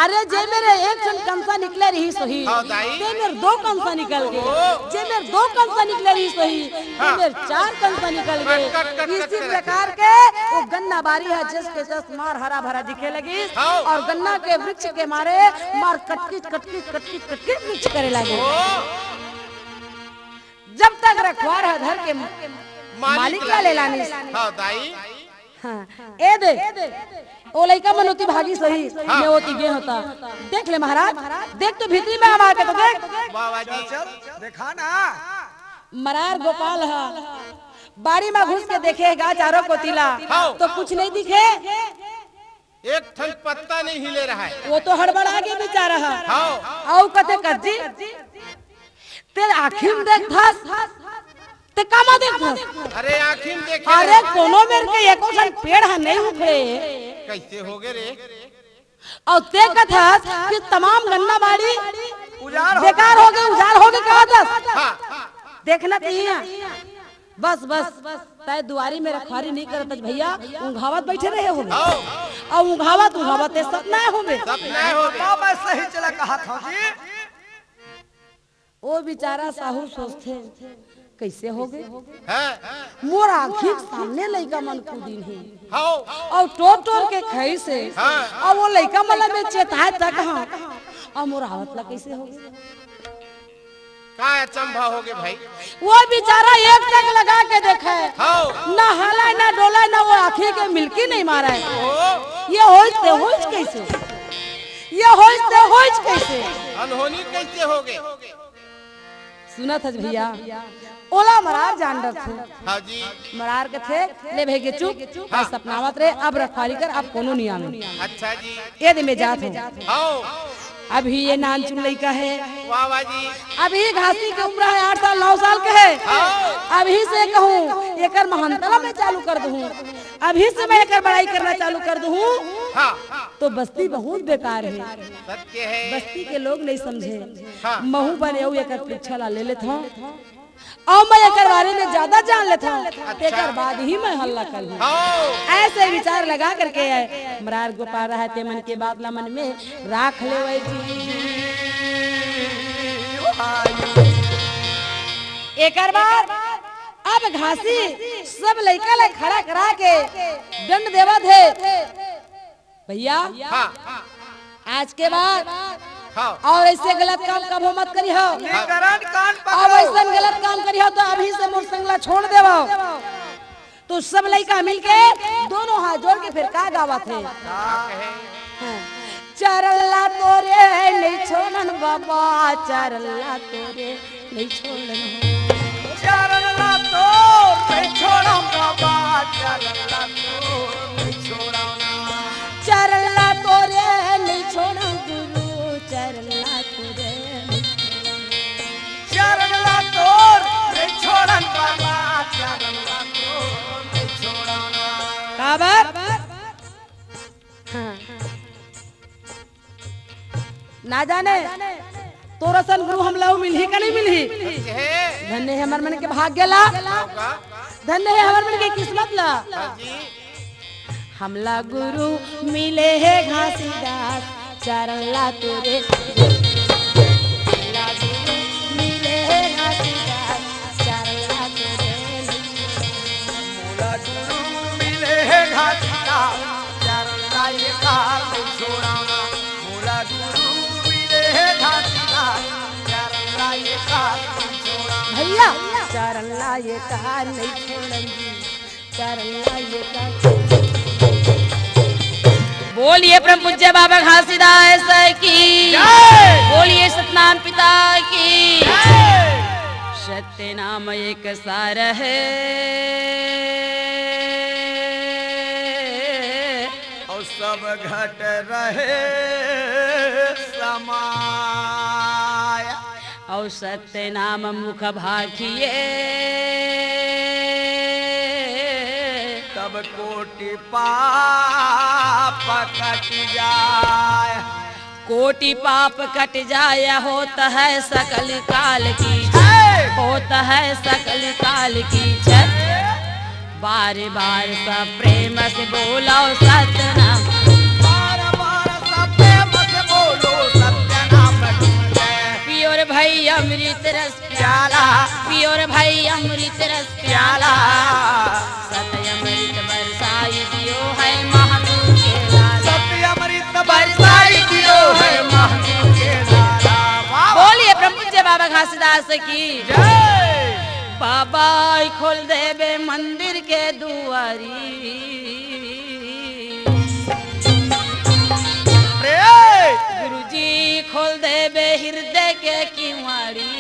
अरे जे मेरे एक जन कंसा निकले रही सही जे मेरे दो कंसा निकल गए जे मेरे दो कंसा निकले रही सही जे मेरे चार कंसा निकल गए। इसी प्रकार के वो गन्ना बारी है जिसके जस मार हरा भरा दिखे लगी और गन्ना के वृक्ष के मारे मार कटकिट कटकिट कटकिट कटकिट वृक्ष करे लगे। जब तक रखवार है घर के मालिक का ले लानी हाँ दाई हाँ ए दे ओ लइका मन होती भागी सही मैं होती गे होता देख ले महाराज देख तो भीतरी में हमारे के तो देख बाबा जी चल देखा ना मरार गोपाल है बाड़ी में घुस के देखेगा चारों को तिला तो कुछ नहीं दिखे एक ठन पत्ता नहीं हिले रहा है। वो तो हड़बड़ा के बेचारा है। हाँ औ कते कज्जी तेरे आँखी में देख धस ते कामा देख धस। अरे आखिर देखे अरे कोनो मेर के एको सन पेड़ है नहीं उखड़े कैसे हो गए रे। और ते कथस कि तमाम गन्ना बाड़ी उजाड़ हो बेकार हो गए उजाड़ हो गए कहतस। हाँ देखना चाहिए बस बस तय दुआरी में रखवारी नहीं करत भैया उंघावत बैठे रहे हो हाँ और उंघावत सपना हो बे सपना हो गए। हाँ, मैं सही चला कहा था जी। ओ बेचारा साहू सोचते कैसे हो गए हाँ मोर आँखी के सामने लइका मन कुदिन है हाँ और टोर के खई से हाँ। और वो लइका मन में चेताए तक हाँ और मोर आवत ला कैसे हो गए का अचंभा हो गए भाई। वो बेचारा एक टक लगा के देखे हाँ ना हाला ना डोला ना वो आँखी के मिल्की नहीं मारा है। ओ ये होइच कैसे ये होइच कैसे अनहोनी कैसे हो गए। सुना था भैया ओला मरार जान डर थे हाँ जी मरार के थे ले भेगे चुप हाँ। सपनावत रहे अब रखवारी कर अब कोनो नहीं आवे। अच्छा जी यदि में जात हूँ हाँ अभी ये नान चुन लइका है वाह वाह जी अभी घासी की उम्र है 8 साल 9 साल के है। हाँ अभी से कहूँ एकर महानतला में चालू कर दूँ अभी से मैं एकर बड़ाई करना चालू कर दूँ हाँ तो बस्ती बहुत बेकार है। सत्य है। बस्ती के लोग नहीं समझे हाँ। महू बने एकर परीक्षा ला ले लेता हूँ और मैं एकर बारे में ज्यादा जान लेता हूँ एकर बाद ही मैं हल्ला कर लूँ। हाँ ऐसे विचार लगा करके मरार गोपाल रहा ते मन के बात ला मन में राख ले वै एकर बाद अब घासी सब लइका ले खड़ा करा के दंड देवा थे भैया हाँ आज के बाद हाँ और ऐसे गलत काम कबो मत करी हो करण कान अब पकड़ो। ऐसा गलत काम करी हो तो अभी से मोर संगला छोड़ देवा तो सब लइका मिलके दोनों हाथ जोड़ के फिर का गावत है चरला तोरे नहीं छोड़न बाबा चरला तोरे नहीं छोड़न चरला तो नहीं छोड़ा बाबा चरला तो नहीं छोड़ा चरला तोरे नहीं छोड़न गुरु चरला तोरे चरला तो नहीं छोड़ा बाबा चरला तो नहीं छोड़ा काबर ना जाने तोरा सन गुरु हम लाऊ मिलही का नहीं मिलही सत्य है। धन्य है हमर मन के भाग्य ला होगा धन्य है हमर मन के किस्मत ला हाँ जी हमला गुरु मिले है घासीदास चरला तोरे हमला गुरु मिले है घासीदास चरला तोरे मोला गुरु मिले है घाटा चरला ये कार नहीं छोड़ाना मोला गुरु मिले है घाटा चरला ये कार नहीं छोड़ाना भैया चरला ये कार नहीं छोड़ेंगी चरला ये कार बोलिए परम पूज्य बाबा घासीदास की बोलिए सतनाम पिता की सत्य नाम एक सार है और सब घट रहे समाया और सत्य नाम मुख भाखिए तब कोटि पाप कट जाए कोटि पाप कट जाय होता है सकल काल की होता है सकल काल की जय बार बार सब प्रेम से बोलो सत्य नाम बार बार सब प्रेम से बोलो सत्य नाम पियोर भाई अमृत रस प्याला पियोर भाई अमृत रस प्याला सत्य अमृत बरसाई दियो है महादेव के लाला सत्य अमृत बरसाई दियो है महादेव के लाला बोलिए परम पूज्य बाबा घासीदास की जय बाबा खोल देवे मंदिर के दुआरी गुरुजी खोल देवे हृदय के किवाड़ी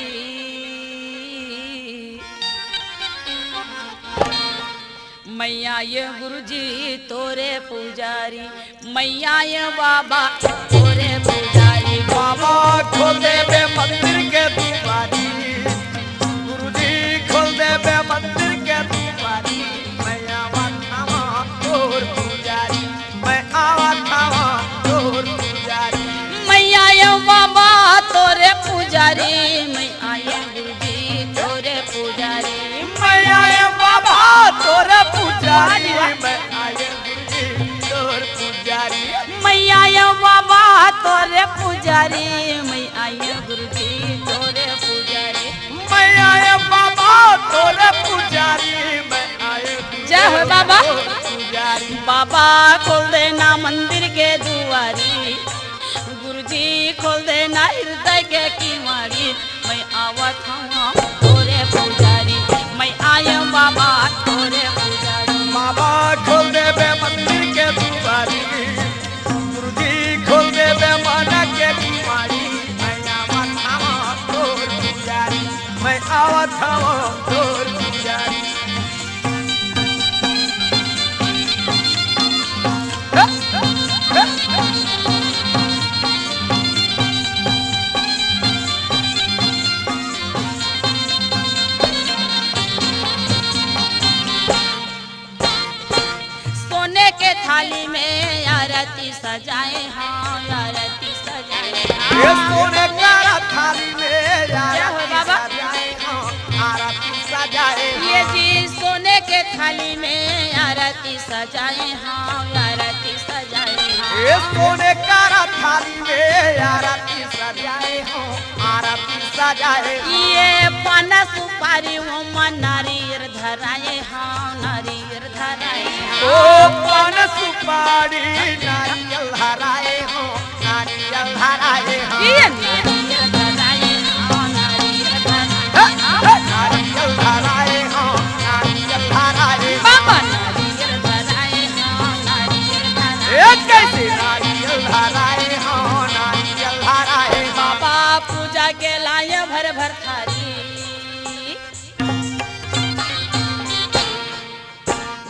मैया ये गुरुजी तोरे पुजारी, मैया ये बाबा तोरे पुजारी। बाबा खोल दे बे मंदिर के दुआरी, गुरुजी खोल दे बे मंदिर के दुआरी। मैं आवा थावा तोर पुजारी, मैं आवा थावा तोर पुजारी। मैया ये बाबा तोरे पुजारी, मैं आये गुरुजी तोरे पुजारी। मैं आए बाबा तोर पुजारी, मैं आए गुरुजी तोर पुजारी। मैया ये बाबा तोरे पुजारी, मैं आये गुरुजी तोरे पुजारी। मैं आए बाबा तोर पुजारी, मैं आए जय हो बाबा। पुजारी। बाबा खोल देना मंदिर के दुआरी, गुरुजी खोल देना हृदय के किवाड़ी। मैं आवत हूँ तोरे पुजारी, मैं आया बाबा तोरे पुजारी। बाबा खोल दे बे मंदिर के दुआरी, गुरुजी खोल दे बे मन के कुमारी। मैं आवत हूँ तोर पुजारी, मैं आवत हूँ तोर पुजारी। सोने के थाली में आरती सजाए, हाँ आरती सजाए। ये सोने का थाली में जय हो बाबा। आरती सजाए। ये जी सोने के थाली में आरती सजाए, हाँ आरती सजाए। ये हाँ सोने का थाली में आरती सजाए हो, आरती सजाए। ये पाना सुपारी वो नारियर धराए, हाँ नारियर धराए। ओ पान सुपारी नारियल हराए हो, नारियल हराए हो। ये नारियर धराए, हाँ नारियर धराए। नारियल हराए हो, नारियल हराए। बाबा नारियर धराए, हाँ नारियर धराए। एक कैसे नारियल हराए हो, नारियल हराए। बाबा पूजा के लाए भर भर थारी,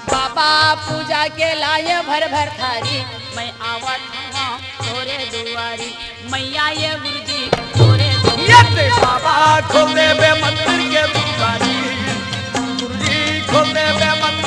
बाबा पूजा के लाए भर भर थारी। मैं आवत हूँ तोरे दुआरी, मैया ये गुरुजी तोरे दुआरी। ये ते बाबा खोल दे बे मंदिर के दुआरी, गुरुजी खोल दे बे मंदिर